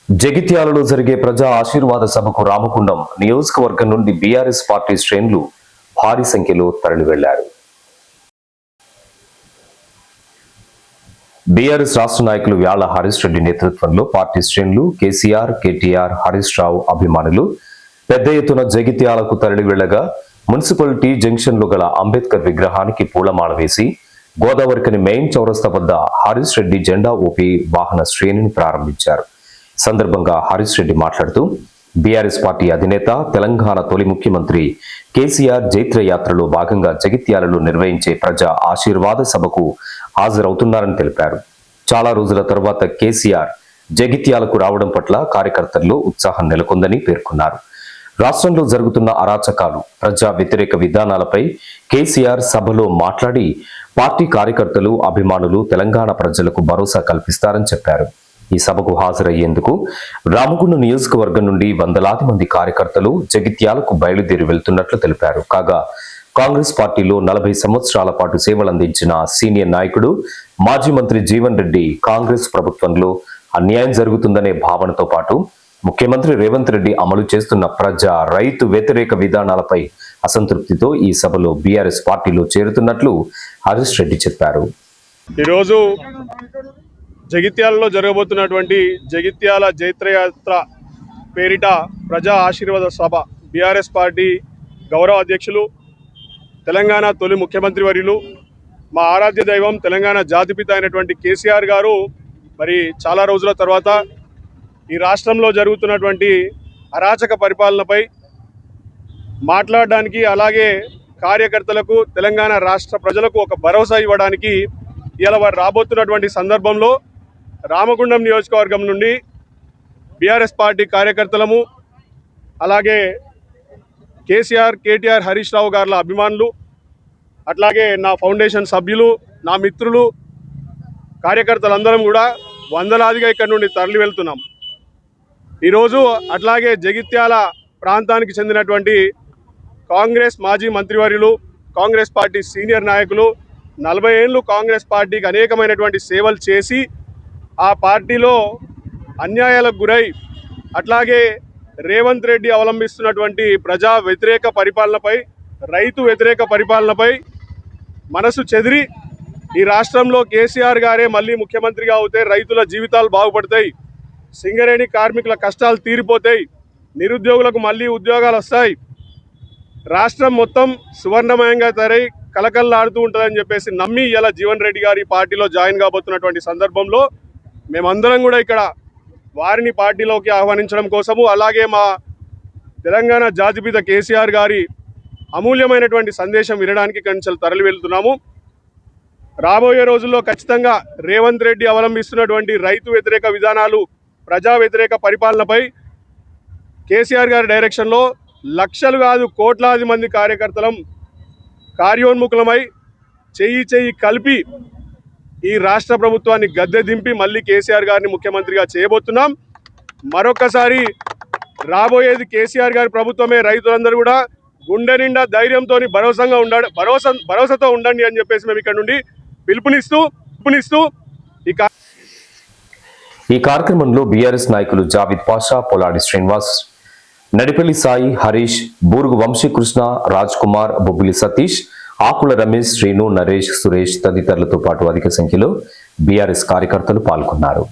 జగిత్యాలలో జరిగే ప్రజా ఆశీర్వాద సభకు రామగుండం నియోజకవర్గం నుండి బీఆర్ఎస్ పార్టీ శ్రేణులు భారీ సంఖ్యలో తరలి వెళ్లారు. బీఆర్ఎస్ రాష్ట్ర నాయకులు వ్యాళ్ల హరీష్ రెడ్డి నేతృత్వంలో పార్టీ శ్రేణులు కేసీఆర్, కేటీఆర్, హరీష్ రావు అభిమానులు పెద్ద ఎత్తున జగిత్యాలకు తరలి వెళ్లగా మున్సిపాలిటీ జంక్షన్లో గల అంబేద్కర్ విగ్రహానికి పూలమాల వేసి గోదావరికని మెయిన్ చౌరస్తా వద్ద హరీష్ రెడ్డి జెండా ఊపి వాహన శ్రేణిని ప్రారంభించారు. సందర్భంగా హరీష్ రెడ్డి మాట్లాడుతూ బీఆర్ఎస్ పార్టీ అధినేత, తెలంగాణ తొలి ముఖ్యమంత్రి కేసీఆర్ జైత్ర యాత్రలో భాగంగా జగిత్యాలలో నిర్వహించే ప్రజా ఆశీర్వాద సభకు హాజరవుతున్నారని తెలిపారు. చాలా రోజుల తర్వాత కేసీఆర్ జగిత్యాలకు రావడం పట్ల కార్యకర్తల్లో ఉత్సాహం నెలకొందని పేర్కొన్నారు. రాష్ట్రంలో జరుగుతున్న అరాచకాలు, ప్రజా వ్యతిరేక విధానాలపై కేసీఆర్ సభలో మాట్లాడి పార్టీ కార్యకర్తలు, అభిమానులు తెలంగాణ ప్రజలకు భరోసా కల్పిస్తారని చెప్పారు. ఈ సభకు హాజరయ్యేందుకు రామగుండం నియోజకవర్గం నుండి వందలాది మంది కార్యకర్తలు జగిత్యాలకు బయలుదేరి వెళ్తున్నట్లు తెలిపారు. కాగా కాంగ్రెస్ పార్టీలో 40 సంవత్సరాల పాటు సేవలందించిన సీనియర్ నాయకుడు, మాజీ మంత్రి జీవన్ రెడ్డి కాంగ్రెస్ ప్రభుత్వంలో అన్యాయం జరుగుతుందనే భావనతో పాటు ముఖ్యమంత్రి రేవంత్ రెడ్డి అమలు చేస్తున్న ప్రజా, రైతు వ్యతిరేక విధానాలపై అసంతృప్తితో ఈ సభలో బీఆర్ఎస్ పార్టీలో చేరుతున్నట్లు హరీష్ రెడ్డి చెప్పారు. ఈరోజు జగిత్యాలలో జరగబోతున్నటువంటి జగిత్యాల జైత్రయాత్ర పేరిట ప్రజా ఆశీర్వాద సభ బీఆర్ఎస్ పార్టీ గౌరవ అధ్యక్షులు, తెలంగాణ తొలి ముఖ్యమంత్రి వర్యులు, మా ఆరాధ్య దైవం, తెలంగాణ జాతిపిత అయినటువంటి కేసీఆర్ గారు మరి చాలా రోజుల తర్వాత ఈ రాష్ట్రంలో జరుగుతున్నటువంటి అరాచక పరిపాలనపై మాట్లాడడానికి, అలాగే కార్యకర్తలకు, తెలంగాణ రాష్ట్ర ప్రజలకు ఒక భరోసా ఇవ్వడానికి ఇలా వారు రాబోతున్నటువంటి సందర్భంలో రామగుండం నియోజకవర్గం నుండి బీఆర్ఎస్ పార్టీ కార్యకర్తలము, అలాగే కేసీఆర్, కేటీఆర్, హరీష్ రావు గారుల అభిమానులు, అట్లాగే నా ఫౌండేషన్ సభ్యులు, నా మిత్రులు, కార్యకర్తలందరం కూడా వందలాదిగా ఇక్కడ నుండి తరలి వెళ్తున్నాం. ఈరోజు అట్లాగే జగిత్యాల ప్రాంతానికి చెందినటువంటి కాంగ్రెస్ మాజీ మంత్రివర్యులు, కాంగ్రెస్ పార్టీ సీనియర్ నాయకులు, 40 ఏళ్ళు కాంగ్రెస్ పార్టీకి అనేకమైనటువంటి సేవలు చేసి ఆ పార్టీలో అన్యాయాలకు గురై, అట్లాగే రేవంత్ రెడ్డి అవలంబిస్తున్నటువంటి ప్రజా వ్యతిరేక పరిపాలనపై, రైతు వ్యతిరేక పరిపాలనపై మనసు చెదిరి ఈ రాష్ట్రంలో కేసీఆర్ గారే మళ్ళీ ముఖ్యమంత్రిగా అవుతే రైతుల జీవితాలు బాగుపడతాయి, సింగరేణి కార్మికుల కష్టాలు తీరిపోతాయి, నిరుద్యోగులకు మళ్ళీ ఉద్యోగాలు వస్తాయి, రాష్ట్రం మొత్తం సువర్ణమయంగా తయారై కలకల్లాడుతూ ఉంటుందని చెప్పేసి నమ్మి ఇలా జీవన్ రెడ్డి గారి పార్టీలో జాయిన్ కాబోతున్నటువంటి సందర్భంలో మేమందరం కూడా ఇక్కడ వారిని పార్టీలోకి ఆహ్వానించడం కోసము, అలాగే మా తెలంగాణ జాతిపిత కేసీఆర్ గారి అమూల్యమైనటువంటి సందేశం వినడానికి ఇక్కడి నుంచి తరలి వెళ్తున్నాము. రాబోయే రోజుల్లో ఖచ్చితంగా రేవంత్ రెడ్డి అవలంబిస్తున్నటువంటి రైతు వ్యతిరేక విధానాలు, ప్రజా వ్యతిరేక పరిపాలనపై కేసీఆర్ గారి డైరెక్షన్లో లక్షలు కాదు కోట్లాది మంది కార్యకర్తలం కార్యోన్ముఖులమై చెయ్యి కలిపి ఈ రాష్ట్ర ప్రభుత్వాన్ని గద్దె దింపి మళ్ళీ కేసీఆర్ గారిని ముఖ్యమంత్రిగా చేయబోతున్నాం. మరొకసారి రాబోయేది కేసీఆర్ గారి ప్రభుత్వమే. రైతులందరూ కూడా గుండె నిండా ధైర్యంతో భరోసాతో ఉండండి అని చెప్పేసి మేము ఇక్కడ నుండి పిలుపునిస్తూ ఈ కార్యక్రమంలో బీఆర్ఎస్ నాయకులు జావిద్ పాషా, పొలాడి శ్రీనివాస్, నడిపల్లి సాయి, హరీష్, బూర్గు వంశీకృష్ణ, రాజ్ కుమార్, బొబ్బిలి సతీష్, ఆకుల రమేష్, శ్రీను, నరేష్, సురేష్ తదితరులతో పాటు అధిక సంఖ్యలో బీఆర్ఎస్ కార్యకర్తలు పాల్గొన్నారు.